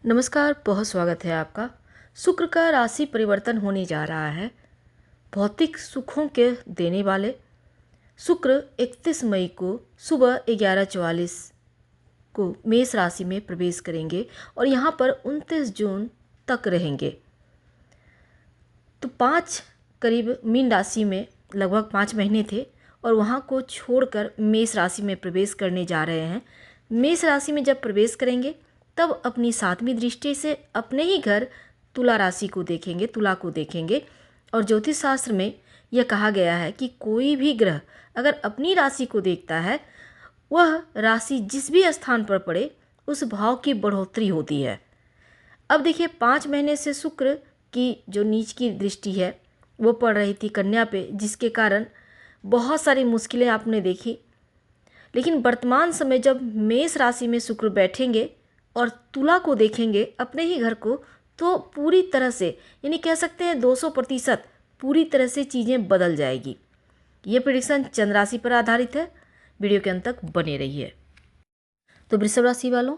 नमस्कार, बहुत स्वागत है आपका। शुक्र का राशि परिवर्तन होने जा रहा है। भौतिक सुखों के देने वाले शुक्र 31 मई को सुबह 11:44 को मेष राशि में प्रवेश करेंगे और यहाँ पर 29 जून तक रहेंगे। तो करीब मीन राशि में लगभग 5 महीने थे और वहाँ को छोड़कर मेष राशि में प्रवेश करने जा रहे हैं। मेष राशि में जब प्रवेश करेंगे तब अपनी 7वीं दृष्टि से अपने ही घर तुला राशि को देखेंगे, तुला को देखेंगे। और ज्योतिष शास्त्र में यह कहा गया है कि कोई भी ग्रह अगर अपनी राशि को देखता है, वह राशि जिस भी स्थान पर पड़े उस भाव की बढ़ोतरी होती है। अब देखिए, 5 महीने से शुक्र की जो नीच की दृष्टि है वो पड़ रही थी कन्या पे, जिसके कारण बहुत सारी मुश्किलें आपने देखी। लेकिन वर्तमान समय जब मेष राशि में शुक्र बैठेंगे और तुला को देखेंगे अपने ही घर को, तो पूरी तरह से, यानी कह सकते हैं 200% पूरी तरह से चीज़ें बदल जाएगी। ये प्रेडिक्शन चंद्र राशि पर आधारित है। वीडियो के अंत तक बने रहिए। तो वृषभ राशि वालों,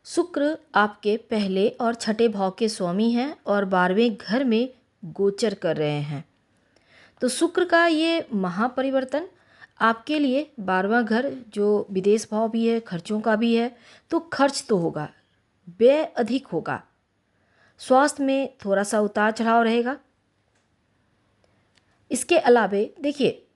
शुक्र आपके पहले और छठे भाव के स्वामी हैं और 12वें घर में गोचर कर रहे हैं। तो शुक्र का ये महापरिवर्तन आपके लिए 12वां घर जो विदेश भाव भी है, खर्चों का भी है, तो खर्च तो होगा, व्यय अधिक होगा, स्वास्थ्य में थोड़ा सा उतार चढ़ाव रहेगा। इसके अलावे देखिए,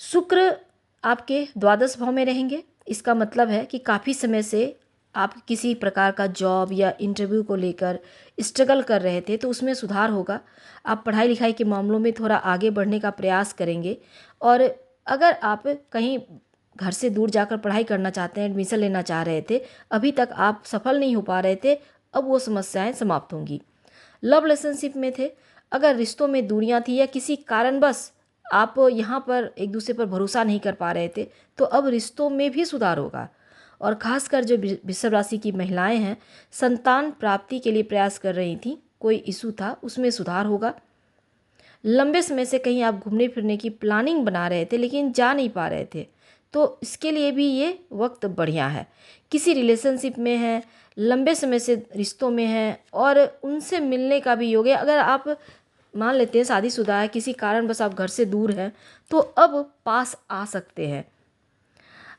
शुक्र आपके द्वादश भाव में रहेंगे। इसका मतलब है कि काफ़ी समय से आप किसी प्रकार का जॉब या इंटरव्यू को लेकर स्ट्रगल कर रहे थे, तो उसमें सुधार होगा। आप पढ़ाई लिखाई के मामलों में थोड़ा आगे बढ़ने का प्रयास करेंगे। और अगर आप कहीं घर से दूर जाकर पढ़ाई करना चाहते हैं, एडमिशन लेना चाह रहे थे, अभी तक आप सफल नहीं हो पा रहे थे, अब वो समस्याएं समाप्त होंगी। लव रिलेशनशिप में थे, अगर रिश्तों में दूरियां थी या किसी कारणवश आप यहाँ पर एक दूसरे पर भरोसा नहीं कर पा रहे थे, तो अब रिश्तों में भी सुधार होगा। और खासकर जो वृषभ राशि की महिलाएं हैं, संतान प्राप्ति के लिए प्रयास कर रही थीं, कोई इशू था, उसमें सुधार होगा। लंबे समय से कहीं आप घूमने फिरने की प्लानिंग बना रहे थे लेकिन जा नहीं पा रहे थे, तो इसके लिए भी ये वक्त बढ़िया है। किसी रिलेशनशिप में है, लंबे समय से रिश्तों में है और उनसे मिलने का भी योग है। अगर आप मान लेते हैं शादीशुदा है, किसी कारण बस आप घर से दूर हैं, तो अब पास आ सकते हैं।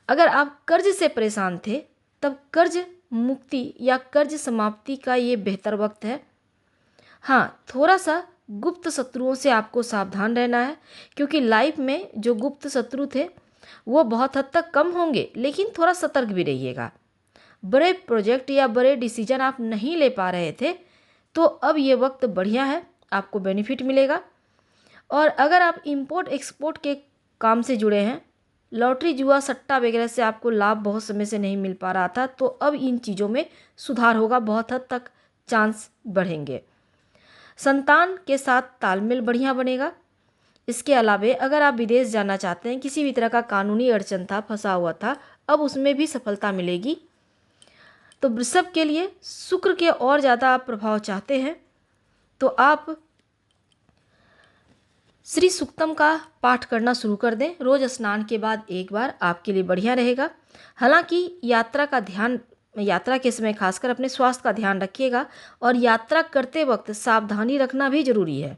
अगर आप कर्ज से परेशान थे, तब कर्ज मुक्ति या कर्ज समाप्ति का ये बेहतर वक्त है। हाँ, थोड़ा सा गुप्त शत्रुओं से आपको सावधान रहना है, क्योंकि लाइफ में जो गुप्त शत्रु थे वो बहुत हद तक कम होंगे, लेकिन थोड़ा सतर्क भी रहिएगा। बड़े प्रोजेक्ट या बड़े डिसीजन आप नहीं ले पा रहे थे, तो अब ये वक्त बढ़िया है, आपको बेनिफिट मिलेगा। और अगर आप इंपोर्ट एक्सपोर्ट के काम से जुड़े हैं, लॉटरी जुआ सट्टा वगैरह से आपको लाभ बहुत समय से नहीं मिल पा रहा था, तो अब इन चीज़ों में सुधार होगा, बहुत हद तक चांस बढ़ेंगे। संतान के साथ तालमेल बढ़िया बनेगा। इसके अलावे अगर आप विदेश जाना चाहते हैं, किसी भी तरह का कानूनी अड़चन था, फंसा हुआ था, अब उसमें भी सफलता मिलेगी। तो वृषभ के लिए शुक्र के और ज़्यादा आप प्रभाव चाहते हैं तो आप श्री सूक्तम का पाठ करना शुरू कर दें। रोज स्नान के बाद एक बार आपके लिए बढ़िया रहेगा। हालांकि यात्रा के समय खासकर अपने स्वास्थ्य का ध्यान रखिएगा और यात्रा करते वक्त सावधानी रखना भी जरूरी है।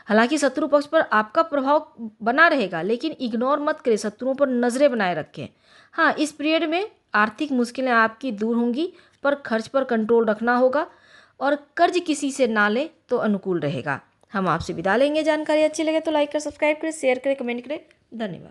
हालांकि शत्रु पक्ष पर आपका प्रभाव बना रहेगा, लेकिन इग्नोर मत करें, शत्रुओं पर नजरें बनाए रखें। हाँ, इस पीरियड में आर्थिक मुश्किलें आपकी दूर होंगी, पर खर्च पर कंट्रोल रखना होगा और कर्ज किसी से ना लें तो अनुकूल रहेगा। हम आपसे विदा लेंगे। जानकारी अच्छी लगे तो लाइक कर, सब्सक्राइब करें, शेयर करें, कमेंट करें। धन्यवाद।